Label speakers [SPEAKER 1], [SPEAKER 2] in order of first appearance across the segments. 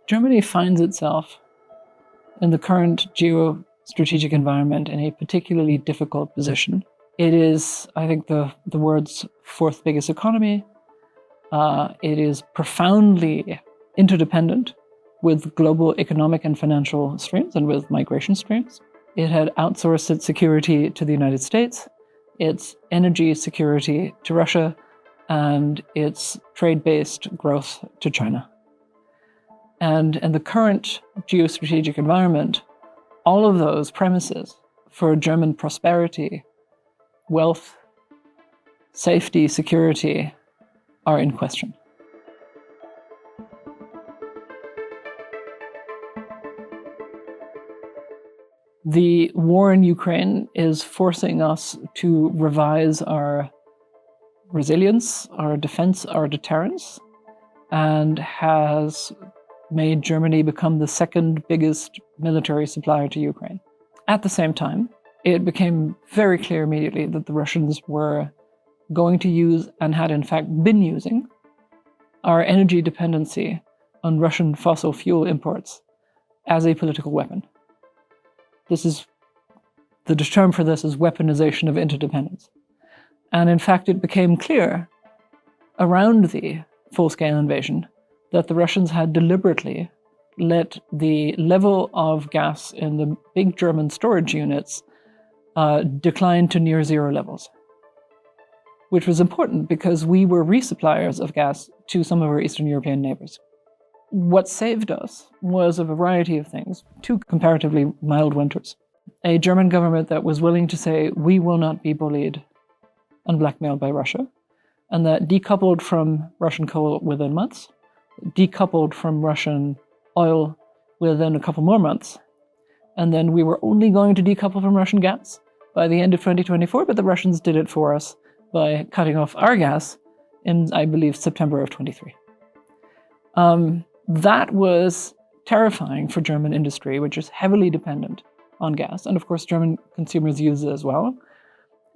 [SPEAKER 1] Germany finds itself in the current geostrategic environment in a particularly difficult position. It is, I think, the world's fourth biggest economy. It is profoundly interdependent with global economic and financial streams and with migration streams. It had outsourced its security to the United States, its energy security to Russia, and its trade-based growth to China. And in the current geostrategic environment, all of those premises for German prosperity, wealth, safety, security are in question. The war in Ukraine is forcing us to revise our resilience, our defense, our deterrence, and has made Germany become the second biggest military supplier to Ukraine. At the same time, it became very clear immediately that the Russians were going to use, and had in fact been using, our energy dependency on Russian fossil fuel imports as a political weapon. The term for this is weaponization of interdependence. And in fact, it became clear around the full-scale invasion that the Russians had deliberately let the level of gas in the big German storage units decline to near zero levels, which was important because we were resuppliers of gas to some of our Eastern European neighbors. What saved us was a variety of things: two comparatively mild winters, a German government that was willing to say, we will not be bullied and blackmailed by Russia, and that decoupled from Russian coal within months, decoupled from Russian oil within a couple more months, and then we were only going to decouple from Russian gas by the end of 2024, but the Russians did it for us by cutting off our gas in, I believe, September of 23. That was terrifying for German industry, which is heavily dependent on gas. And of course, German consumers use it as well.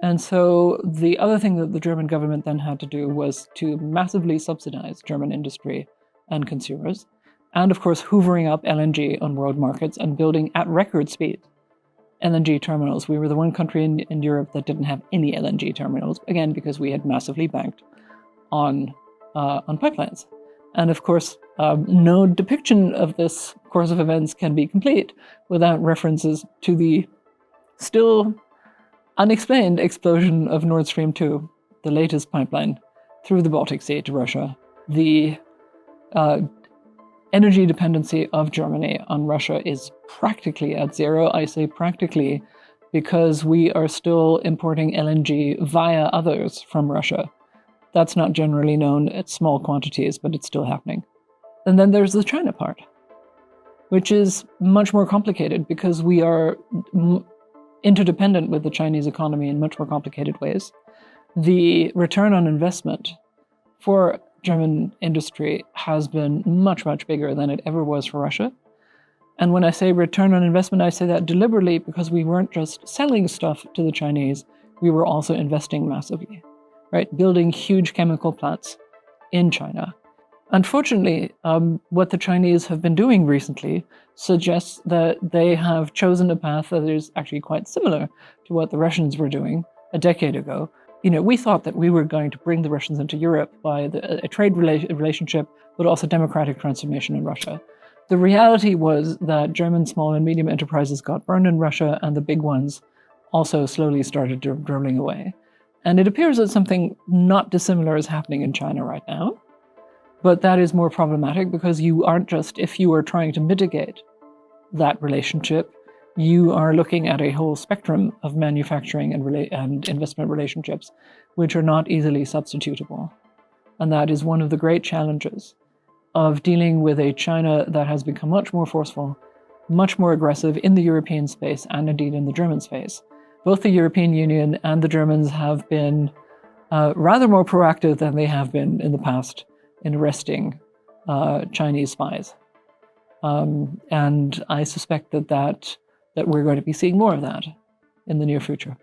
[SPEAKER 1] And so the other thing that the German government then had to do was to massively subsidize German industry and consumers. And of course, hoovering up LNG on world markets and building at record speed LNG terminals. We were the one country in Europe that didn't have any LNG terminals, again, because we had massively banked on pipelines. And of course, no depiction of this course of events can be complete without references to the still unexplained explosion of Nord Stream 2, the latest pipeline through the Baltic Sea to Russia. The energy dependency of Germany on Russia is practically at zero. I say practically because we are still importing LNG via others from Russia. That's not generally known at small quantities, but it's still happening. And then there's the China part, which is much more complicated because we are interdependent with the Chinese economy in much more complicated ways. The return on investment for German industry has been much, much bigger than it ever was for Russia. And when I say return on investment, I say that deliberately because we weren't just selling stuff to the Chinese, we were also investing massively, right? Building huge chemical plants in China. Unfortunately, what the Chinese have been doing recently suggests that they have chosen a path that is actually quite similar to what the Russians were doing a decade ago. We thought that we were going to bring the Russians into Europe by a trade relationship, but also democratic transformation in Russia. The reality was that German small and medium enterprises got burned in Russia, and the big ones also slowly started dwindling away. And it appears that something not dissimilar is happening in China right now. But that is more problematic because you aren't just, if you are trying to mitigate that relationship, you are looking at a whole spectrum of manufacturing and investment relationships, which are not easily substitutable. And that is one of the great challenges of dealing with a China that has become much more forceful, much more aggressive in the European space and indeed in the German space. Both the European Union and the Germans have been rather more proactive than they have been in the past in arresting Chinese spies. And I suspect that we're going to be seeing more of that in the near future.